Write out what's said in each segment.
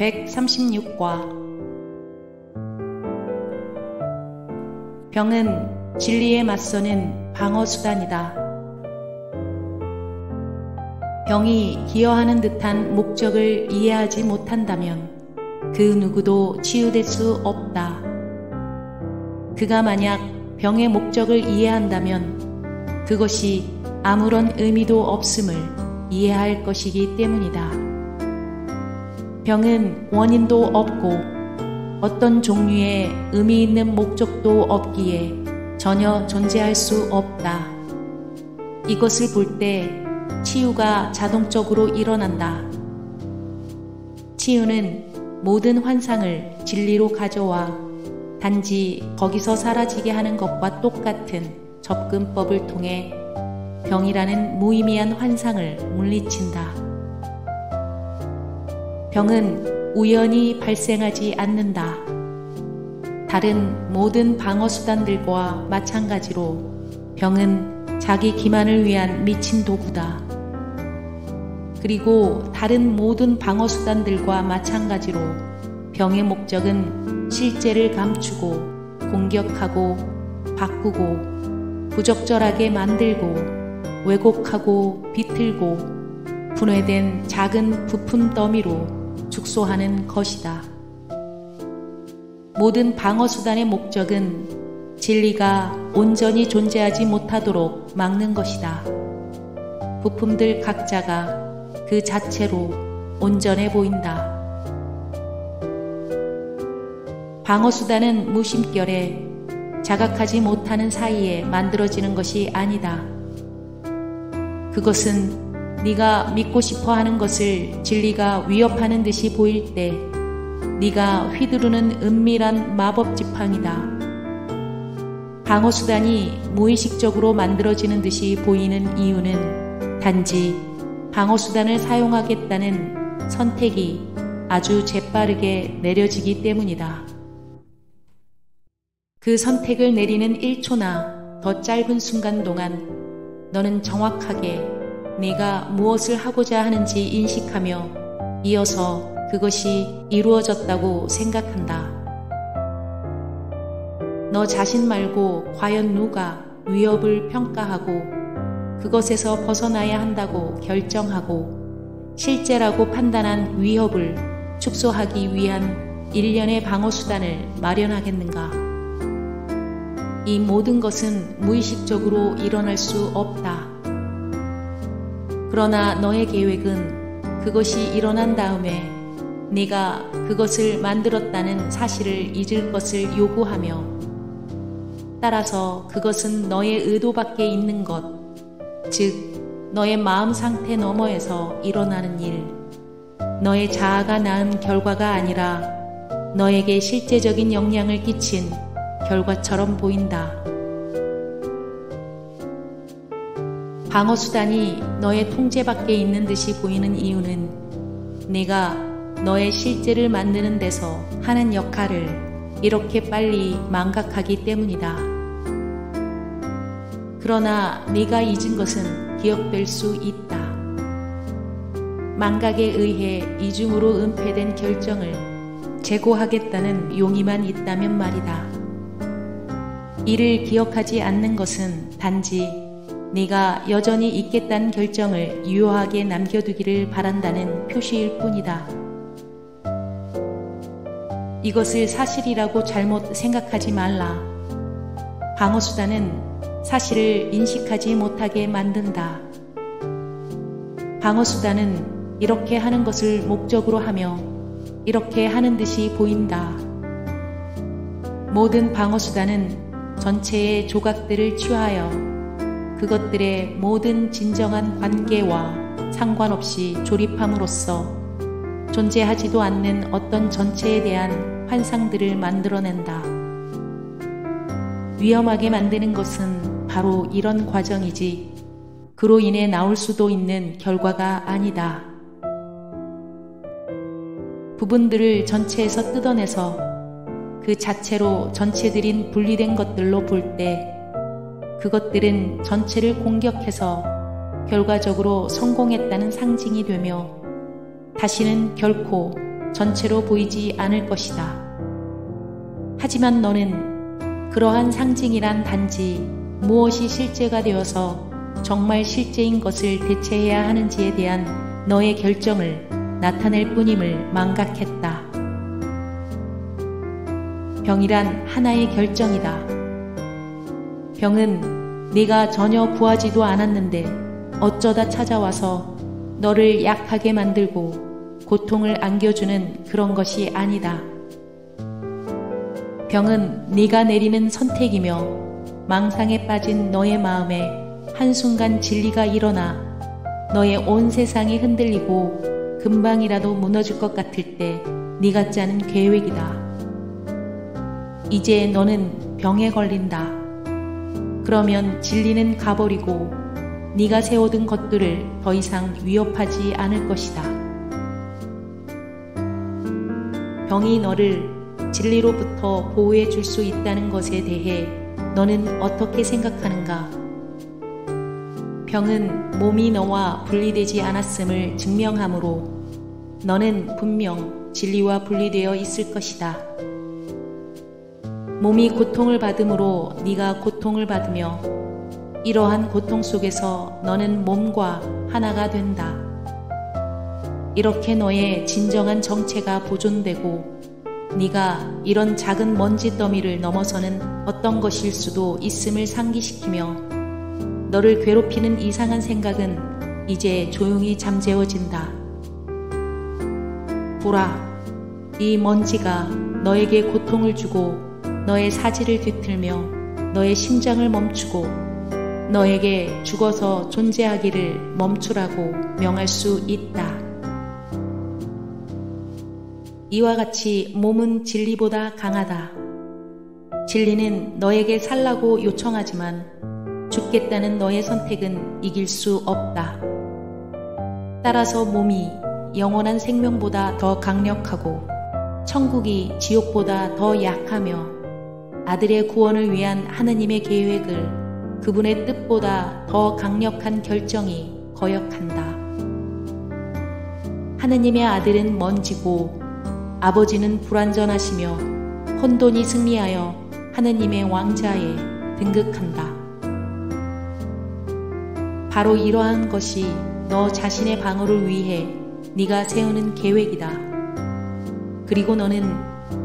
136과 병은 진리에 맞서는 방어수단이다. 병이 기여하는 듯한 목적을 이해하지 못한다면 그 누구도 치유될 수 없다. 그가 만약 병의 목적을 이해한다면 그것이 아무런 의미도 없음을 이해할 것이기 때문이다. 병은 원인도 없고 어떤 종류의 의미 있는 목적도 없기에 전혀 존재할 수 없다. 이것을 볼 때 치유가 자동적으로 일어난다. 치유는 모든 환상을 진리로 가져와 단지 거기서 사라지게 하는 것과 똑같은 접근법을 통해 병이라는 무의미한 환상을 물리친다. 병은 우연히 발생하지 않는다. 다른 모든 방어수단들과 마찬가지로 병은 자기 기만을 위한 미친 도구다. 그리고 다른 모든 방어수단들과 마찬가지로 병의 목적은 실제를 감추고 공격하고 바꾸고 부적절하게 만들고 왜곡하고 비틀고 분해된 작은 부품 더미로 축소하는 것이다. 모든 방어수단의 목적은 진리가 온전히 존재하지 못하도록 막는 것이다. 부품들 각자가 그 자체로 온전해 보인다. 방어수단은 무심결에 자각하지 못하는 사이에 만들어지는 것이 아니다. 그것은 네가 믿고 싶어 하는 것을 진리가 위협하는 듯이 보일 때 네가 휘두르는 은밀한 마법 지팡이다. 방어수단이 무의식적으로 만들어지는 듯이 보이는 이유는 단지 방어수단을 사용하겠다는 선택이 아주 재빠르게 내려지기 때문이다. 그 선택을 내리는 1초나 더 짧은 순간 동안 너는 정확하게 네가 무엇을 하고자 하는지 인식하며 이어서 그것이 이루어졌다고 생각한다. 너 자신 말고 과연 누가 위협을 평가하고 그것에서 벗어나야 한다고 결정하고 실제라고 판단한 위협을 축소하기 위한 일련의 방어수단을 마련하겠는가? 이 모든 것은 무의식적으로 일어날 수 없다. 그러나 너의 계획은 그것이 일어난 다음에 네가 그것을 만들었다는 사실을 잊을 것을 요구하며 따라서 그것은 너의 의도 밖에 있는 것, 즉 너의 마음 상태 너머에서 일어나는 일, 너의 자아가 낳은 결과가 아니라 너에게 실제적인 영향을 끼친 결과처럼 보인다. 방어수단이 너의 통제 밖에 있는 듯이 보이는 이유는 네가 너의 실제를 만드는 데서 하는 역할을 이렇게 빨리 망각하기 때문이다. 그러나 네가 잊은 것은 기억될 수 있다. 망각에 의해 이중으로 은폐된 결정을 재고하겠다는 용의만 있다면 말이다. 이를 기억하지 않는 것은 단지 네가 여전히 있겠다는 결정을 유효하게 남겨두기를 바란다는 표시일 뿐이다. 이것을 사실이라고 잘못 생각하지 말라. 방어수단은 사실을 인식하지 못하게 만든다. 방어수단은 이렇게 하는 것을 목적으로 하며 이렇게 하는 듯이 보인다. 모든 방어수단은 전체의 조각들을 취하여 그것들의 모든 진정한 관계와 상관없이 조립함으로써 존재하지도 않는 어떤 전체에 대한 환상들을 만들어낸다. 위험하게 만드는 것은 바로 이런 과정이지 그로 인해 나올 수도 있는 결과가 아니다. 부분들을 전체에서 뜯어내서 그 자체로 전체들인 분리된 것들로 볼 때 그것들은 전체를 공격해서 결과적으로 성공했다는 상징이 되며 다시는 결코 전체로 보이지 않을 것이다. 하지만 너는 그러한 상징이란 단지 무엇이 실제가 되어서 정말 실제인 것을 대체해야 하는지에 대한 너의 결정을 나타낼 뿐임을 망각했다. 병이란 하나의 결정이다. 병은 네가 전혀 구하지도 않았는데 어쩌다 찾아와서 너를 약하게 만들고 고통을 안겨주는 그런 것이 아니다. 병은 네가 내리는 선택이며 망상에 빠진 너의 마음에 한순간 진리가 일어나 너의 온 세상이 흔들리고 금방이라도 무너질 것 같을 때 네가 짜는 계획이다. 이제 너는 병에 걸린다. 그러면 진리는 가버리고 네가 세워둔 것들을 더 이상 위협하지 않을 것이다. 병이 너를 진리로부터 보호해 줄 수 있다는 것에 대해 너는 어떻게 생각하는가? 병은 몸이 너와 분리되지 않았음을 증명하므로 너는 분명 진리와 분리되어 있을 것이다. 몸이 고통을 받음으로 네가 고통을 받으며 이러한 고통 속에서 너는 몸과 하나가 된다. 이렇게 너의 진정한 정체가 보존되고 네가 이런 작은 먼지 더미를 넘어서는 어떤 것일 수도 있음을 상기시키며 너를 괴롭히는 이상한 생각은 이제 조용히 잠재워진다. 보라, 이 먼지가 너에게 고통을 주고 너의 사지를 뒤틀며 너의 심장을 멈추고 너에게 죽어서 존재하기를 멈추라고 명할 수 있다. 이와 같이 몸은 진리보다 강하다. 진리는 너에게 살라고 요청하지만 죽겠다는 너의 선택은 이길 수 없다. 따라서 몸이 영원한 생명보다 더 강력하고 천국이 지옥보다 더 약하며 아들의 구원을 위한 하느님의 계획을 그분의 뜻보다 더 강력한 결정이 거역한다. 하느님의 아들은 먼지고 아버지는 불완전하시며 혼돈이 승리하여 하느님의 왕자에 등극한다. 바로 이러한 것이 너 자신의 방어를 위해 네가 세우는 계획이다. 그리고 너는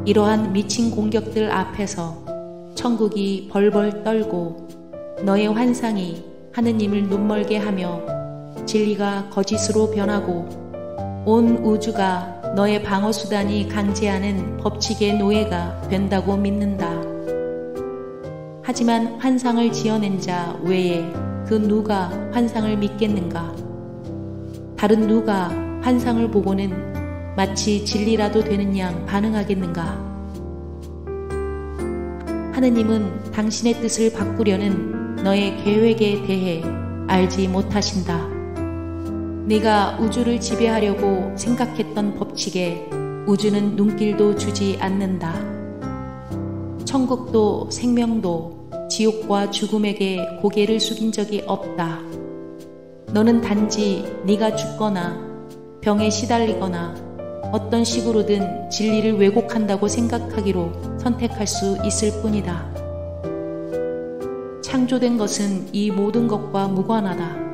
이러한 미친 공격들 앞에서 천국이 벌벌 떨고 너의 환상이 하느님을 눈멀게 하며 진리가 거짓으로 변하고 온 우주가 너의 방어수단이 강제하는 법칙의 노예가 된다고 믿는다. 하지만 환상을 지어낸 자 외에 그 누가 환상을 믿겠는가? 다른 누가 환상을 보고는 마치 진리라도 되는 양 반응하겠는가? 하느님은 당신의 뜻을 바꾸려는 너의 계획에 대해 알지 못하신다. 네가 우주를 지배하려고 생각했던 법칙에 우주는 눈길도 주지 않는다. 천국도 생명도 지옥과 죽음에게 고개를 숙인 적이 없다. 너는 단지 네가 죽거나 병에 시달리거나 어떤 식으로든 진리를 왜곡한다고 생각하기로 선택할 수 있을 뿐이다. 창조된 것은 이 모든 것과 무관하다.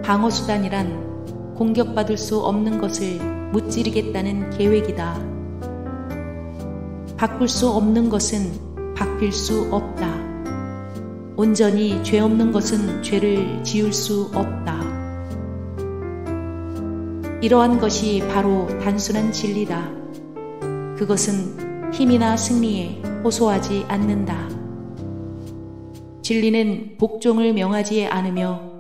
방어수단이란 공격받을 수 없는 것을 무찌르겠다는 계획이다. 바꿀 수 없는 것은 바뀔 수 없다. 온전히 죄 없는 것은 죄를 지을 수 없다. 이러한 것이 바로 단순한 진리다. 그것은 힘이나 승리에 호소하지 않는다. 진리는 복종을 명하지 않으며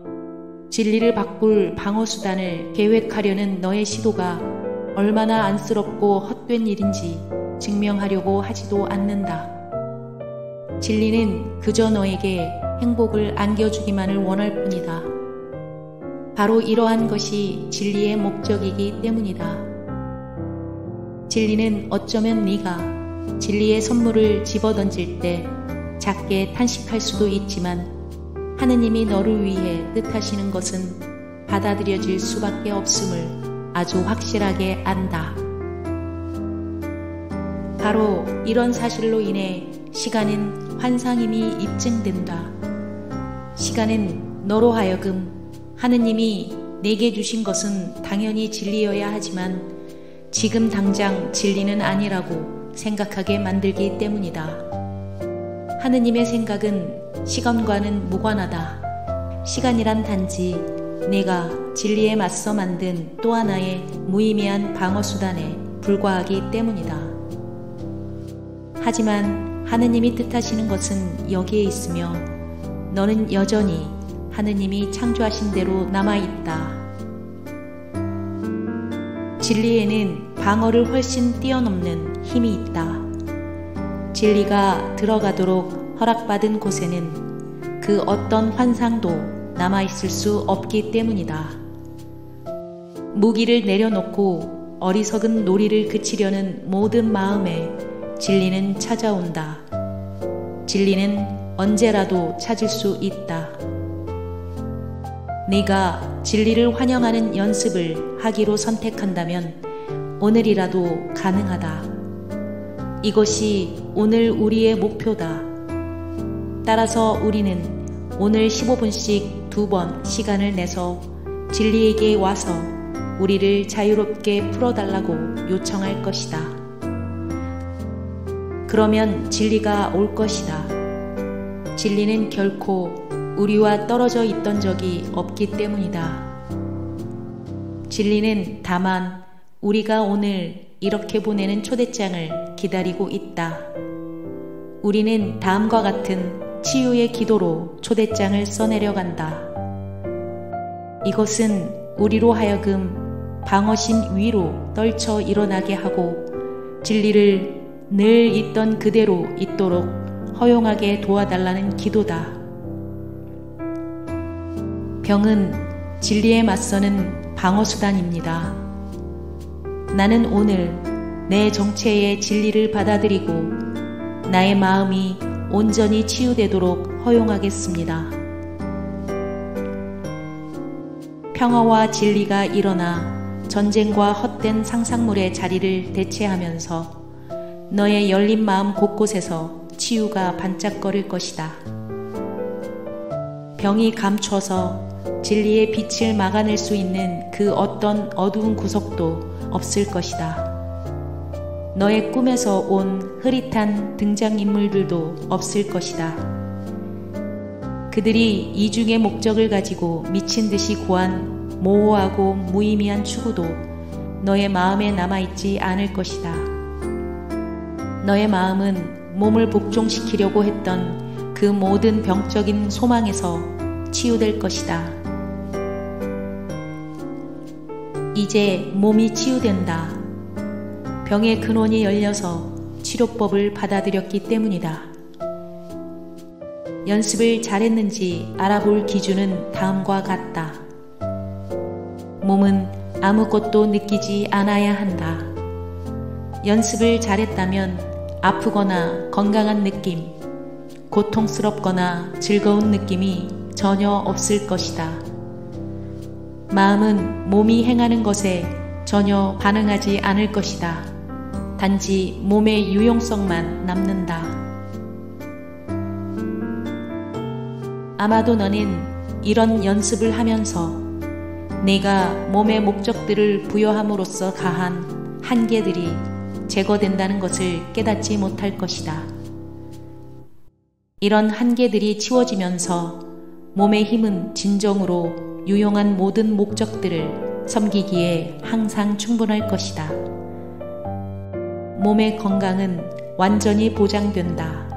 진리를 바꿀 방어수단을 계획하려는 너의 시도가 얼마나 안쓰럽고 헛된 일인지 증명하려고 하지도 않는다. 진리는 그저 너에게 행복을 안겨주기만을 원할 뿐이다. 바로 이러한 것이 진리의 목적이기 때문이다. 진리는 어쩌면 네가 진리의 선물을 집어던질 때 작게 탄식할 수도 있지만 하느님이 너를 위해 뜻하시는 것은 받아들여질 수밖에 없음을 아주 확실하게 안다. 바로 이런 사실로 인해 시간은 환상임이 입증된다. 시간은 너로 하여금 하느님이 내게 주신 것은 당연히 진리여야 하지만 지금 당장 진리는 아니라고 생각하게 만들기 때문이다. 하느님의 생각은 시간과는 무관하다. 시간이란 단지 내가 진리에 맞서 만든 또 하나의 무의미한 방어수단에 불과하기 때문이다. 하지만 하느님이 뜻하시는 것은 여기에 있으며 너는 여전히 하느님이 창조하신 대로 남아있다. 진리에는 방어를 훨씬 뛰어넘는 힘이 있다. 진리가 들어가도록 허락받은 곳에는 그 어떤 환상도 남아있을 수 없기 때문이다. 무기를 내려놓고 어리석은 놀이를 그치려는 모든 마음에 진리는 찾아온다. 진리는 언제라도 찾을 수 있다. 네가 진리를 환영하는 연습을 하기로 선택한다면 오늘이라도 가능하다. 이것이 오늘 우리의 목표다. 따라서 우리는 오늘 15분씩 2번 시간을 내서 진리에게 와서 우리를 자유롭게 풀어달라고 요청할 것이다. 그러면 진리가 올 것이다. 진리는 결코 우리와 떨어져 있던 적이 없기 때문이다. 진리는 다만 우리가 오늘 이렇게 보내는 초대장을 기다리고 있다. 우리는 다음과 같은 치유의 기도로 초대장을 써내려간다. 이것은 우리로 하여금 방어심 위로 떨쳐 일어나게 하고 진리를 늘 있던 그대로 있도록 허용하게 도와달라는 기도다. 병은 진리에 맞서는 방어수단입니다. 나는 오늘 내 정체의 진리를 받아들이고 나의 마음이 온전히 치유되도록 허용하겠습니다. 평화와 진리가 일어나 전쟁과 헛된 상상물의 자리를 대체하면서 너의 열린 마음 곳곳에서 치유가 반짝거릴 것이다. 병이 감춰서 진리의 빛을 막아낼 수 있는 그 어떤 어두운 구석도 없을 것이다. 너의 꿈에서 온 흐릿한 등장인물들도 없을 것이다. 그들이 이중의 목적을 가지고 미친 듯이 구한 모호하고 무의미한 추구도 너의 마음에 남아있지 않을 것이다. 너의 마음은 몸을 복종시키려고 했던 그 모든 병적인 소망에서 치유될 것이다. 이제 몸이 치유된다. 병의 근원이 열려서 치료법을 받아들였기 때문이다. 연습을 잘했는지 알아볼 기준은 다음과 같다. 몸은 아무것도 느끼지 않아야 한다. 연습을 잘했다면 아프거나 건강한 느낌, 고통스럽거나 즐거운 느낌이 전혀 없을 것이다. 마음은 몸이 행하는 것에 전혀 반응하지 않을 것이다. 단지 몸의 유용성만 남는다. 아마도 너는 이런 연습을 하면서 내가 몸의 목적들을 부여함으로써 가한 한계들이 제거된다는 것을 깨닫지 못할 것이다. 이런 한계들이 치워지면서 몸의 힘은 진정으로 유용한 모든 목적들을 섬기기에 항상 충분할 것이다. 몸의 건강은 완전히 보장된다.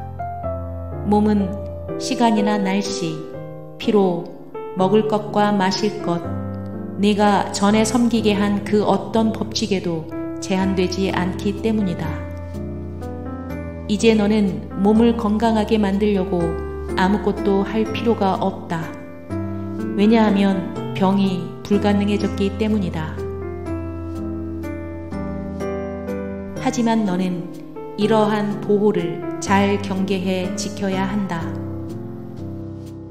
몸은 시간이나 날씨, 피로, 먹을 것과 마실 것, 네가 전에 섬기게 한 그 어떤 법칙에도 제한되지 않기 때문이다. 이제 너는 몸을 건강하게 만들려고 아무것도 할 필요가 없다. 왜냐하면 병이 불가능해졌기 때문이다. 하지만 너는 이러한 보호를 잘 경계해 지켜야 한다.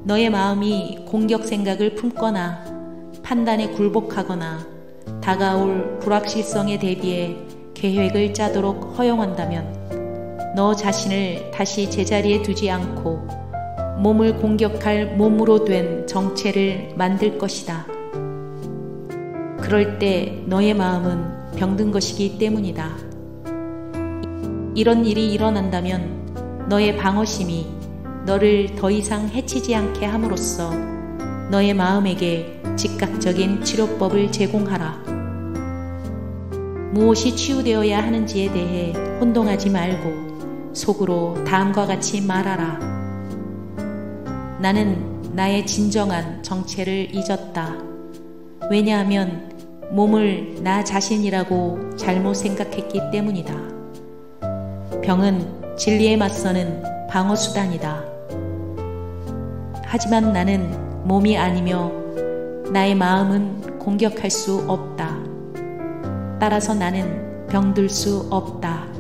너의 마음이 공격 생각을 품거나 판단에 굴복하거나 다가올 불확실성에 대비해 계획을 짜도록 허용한다면 너 자신을 다시 제자리에 두지 않고 몸을 공격할 몸으로 된 정체를 만들 것이다. 그럴 때 너의 마음은 병든 것이기 때문이다. 이런 일이 일어난다면 너의 방어심이 너를 더 이상 해치지 않게 함으로써 너의 마음에게 즉각적인 치료법을 제공하라. 무엇이 치유되어야 하는지에 대해 혼동하지 말고 속으로 다음과 같이 말하라. 나는 나의 진정한 정체를 잊었다. 왜냐하면 몸을 나 자신이라고 잘못 생각했기 때문이다. 병은 진리에 맞서는 방어수단이다. 하지만 나는 몸이 아니며 나의 마음은 공격할 수 없다. 따라서 나는 병들 수 없다.